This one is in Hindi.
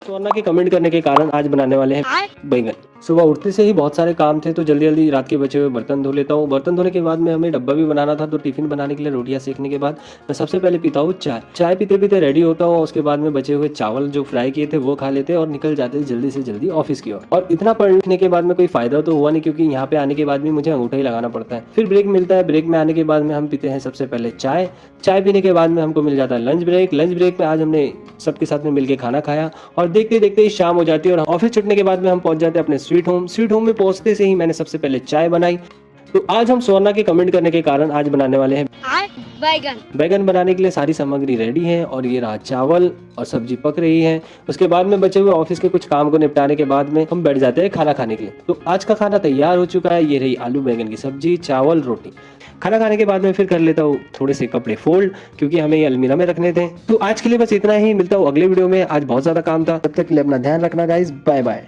वरना के कमेंट करने के कारण आज बनाने वाले हैं बैंगन। सुबह उठते से ही बहुत सारे काम थे तो जल्दी जल्दी रात के बचे हुए बर्तन धो लेता हूँ। बर्तन धोने के बाद में हमें डब्बा भी बनाना था तो टिफिन बनाने के लिए रोटियां सेकने के बाद मैं सबसे पहले पीता हूँ चाय। चाय पीते पीते रेडी होता हूँ। उसके बाद में बचे हुए चावल जो फ्राई किए थे वो खा लेते और निकल जाते जल्दी से जल्दी ऑफिस की ओर। और इतना पढ़ने के बाद में कोई फायदा तो हुआ नहीं क्योंकि यहाँ पे आने के बाद भी मुझे अंगूठा ही लगाना पड़ता है। फिर ब्रेक मिलता है। ब्रेक में आने के बाद में हम पीते हैं सबसे पहले चाय। चाय पीने के बाद में हमको मिल जाता है लंच ब्रेक। लंच ब्रेक में आज हमने सबके साथ में मिलकर खाना खाया और देखते देखते ही शाम हो जाती है और ऑफिस छुटने के बाद में हम पहुंच जाते हैं अपने स्वीट होम। स्वीट होम में पहुंचते से ही मैंने सबसे पहले चाय बनाई। तो आज हम स्वर्णा के कमेंट करने के कारण आज बनाने वाले हैं बैगन। बैगन बनाने के लिए सारी सामग्री रेडी है और ये रहा चावल और सब्जी पक रही है। उसके बाद में बचे हुए ऑफिस के कुछ काम को निपटाने के बाद में हम बैठ जाते हैं खाना खाने के लिए। तो आज का खाना तैयार हो चुका है। ये रही आलू बैगन की सब्जी, चावल, रोटी। खाना खाने के बाद में फिर कर लेता हूँ थोड़े से कपड़े फोल्ड क्योंकि हमें ये अलमीरा में रखने थे। तो आज के लिए बस इतना ही। मिलता हूँ अगले वीडियो में। आज बहुत ज्यादा काम था। तब तक के लिए अपना ध्यान रखना गाइस। Bye bye.